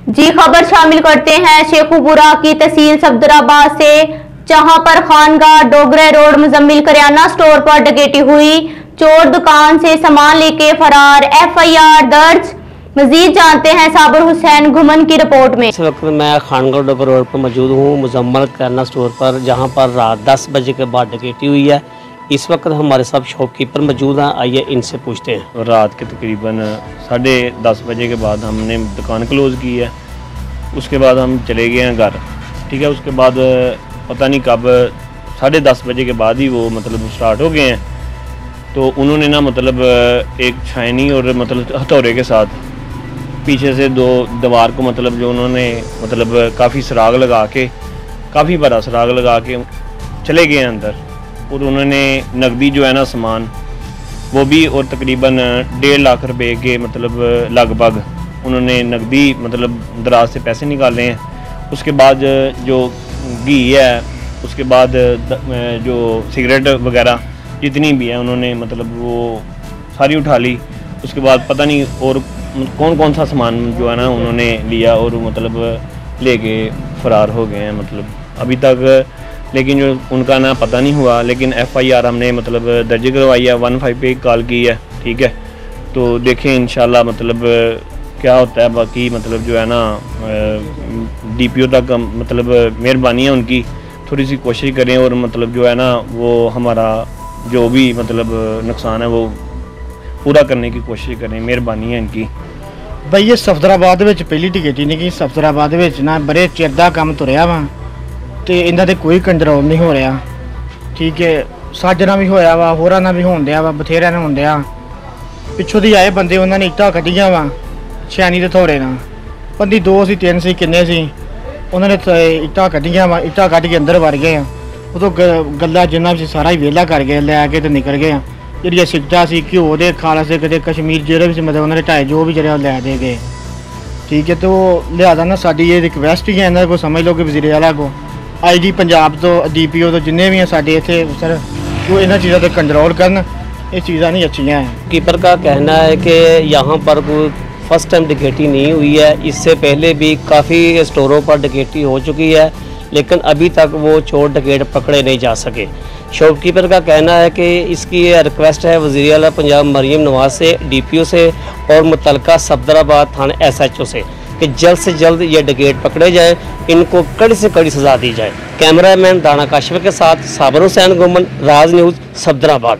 जी खबर शामिल करते हैं शेखुपुरा की तहसील सफदराबाद से, जहां पर खानगाह डोगरे रोड मुजम्मिल करियाना स्टोर पर डकैती हुई। चोर दुकान से सामान लेके फरार, FIR दर्ज। मजीद जानते हैं साबिर हुसैन घुमन की रिपोर्ट में। इस वक्त मैं खानगाह डोगरे रोड पर मौजूद हूँ, मुजम्मिल करियाना स्टोर पर, जहाँ पर रात 10 बजे के बाद डकैती हुई है। इस वक्त हमारे साथ शॉपकीपर मौजूद हैं, आइए इनसे पूछते हैं। रात के तकरीबन 10:30 बजे के बाद हमने दुकान क्लोज़ की है। उसके बाद हम चले गए हैं घर, ठीक है। उसके बाद पता नहीं कब 10:30 बजे के बाद ही वो स्टार्ट हो गए हैं। तो उन्होंने ना एक छायनी और हथौरे के साथ पीछे से दो दीवार को जो उन्होंने काफ़ी सुराग लगा के, काफ़ी बड़ा सुराग लगा के चले गए अंदर। और उन्होंने नकदी जो है ना सामान वो भी, और तकरीबन 1.5 लाख रुपए के लगभग उन्होंने नकदी दराज से पैसे निकाले हैं। उसके बाद जो घी है, उसके बाद जो सिगरेट वगैरह जितनी भी है उन्होंने वो सारी उठा ली। उसके बाद पता नहीं और कौन कौन सा सामान जो है ना उन्होंने लिया और लेके फरार हो गए हैं अभी तक। लेकिन जो उनका ना पता नहीं हुआ, लेकिन FIR हमने दर्ज करवाई है, 15 पे कॉल की है, ठीक है। तो देखें इंशाल्लाह क्या होता है। बाकी जो है ना DPO तक मेहरबानी है उनकी, थोड़ी सी कोशिश करें और जो है ना वो हमारा जो भी नुकसान है वो पूरा करने की कोशिश करें, मेहरबानी है इनकी। भाई ये सफदराबाद में पहली डकैती नहीं कि सफदराबाद में ना बड़े चिर दा काम तुरया वा, तो इन्हां दे कोई कंट्रोल नहीं हो रहा, ठीक है। साजना भी होया वा, होरां नाल भी होण दिया वा, बथेरिਆਂ नाल होण दिया। पिछों दी आए बंदे उन्होंने इट्टां कड्ढियां वा, छानी ते थोड़े नाल बंदी 2 सी 3 सी किन्ने सी, उन्होंने इट्टां कड्ढियां वा, इट्टां कड्ढ के अंदर वड़ गए। उदों गल्ला जिन्ना भी सारा ही वेला कर गए, लैके तो निकल गए। ਜਿਹੜੀਆਂ ਸਿਗਟਾਂ ਸੀ, ਘਿਓ ਦੇ ਖਾਲਸ ਦੇ ਕਦੇ ਕਸ਼ਮੀਰ ਜਿਹੜੇ ਵੀ ਸੀ ਉਹਨਾਂ ਦੇ ਢਾਏ ਜੋ ਵੀ ਜਿਹੜੇ ਲੈ ਦੇ ਗਏ, ठीक है। तो लिहाजा ना साड़ी ये रिक्वेस्ट ही है इन्होंने को समझ लो कि वज़ीर आला को, IG पंजाब तो DPO तो जिन्हें भी हैं साढ़े इतने सर वो इन चीज़ों पर कंट्रोल करन, ये चीज़ा नहीं अच्छी हैं। कीपर का कहना है कि यहाँ पर कोई फर्स्ट टाइम डकैती नहीं हुई है, इससे पहले भी काफ़ी स्टोरों पर डकैती हो चुकी है, लेकिन अभी तक वो चोर डकैत पकड़े नहीं जा सके। शॉपकीपर का कहना है कि इसकी रिक्वेस्ट है वज़ीर आला पंजाब मरीम नवाज से, DPO से और मुतलका सफदराबाद थाना SHO से कि जल्द से जल्द ये डकैत पकड़े जाए, इनको कड़ी से कड़ी सज़ा दी जाए। कैमरामैन दाना काशिफ के साथ साबिर हुसैन घुमन, राज न्यूज़, सफदराबाद।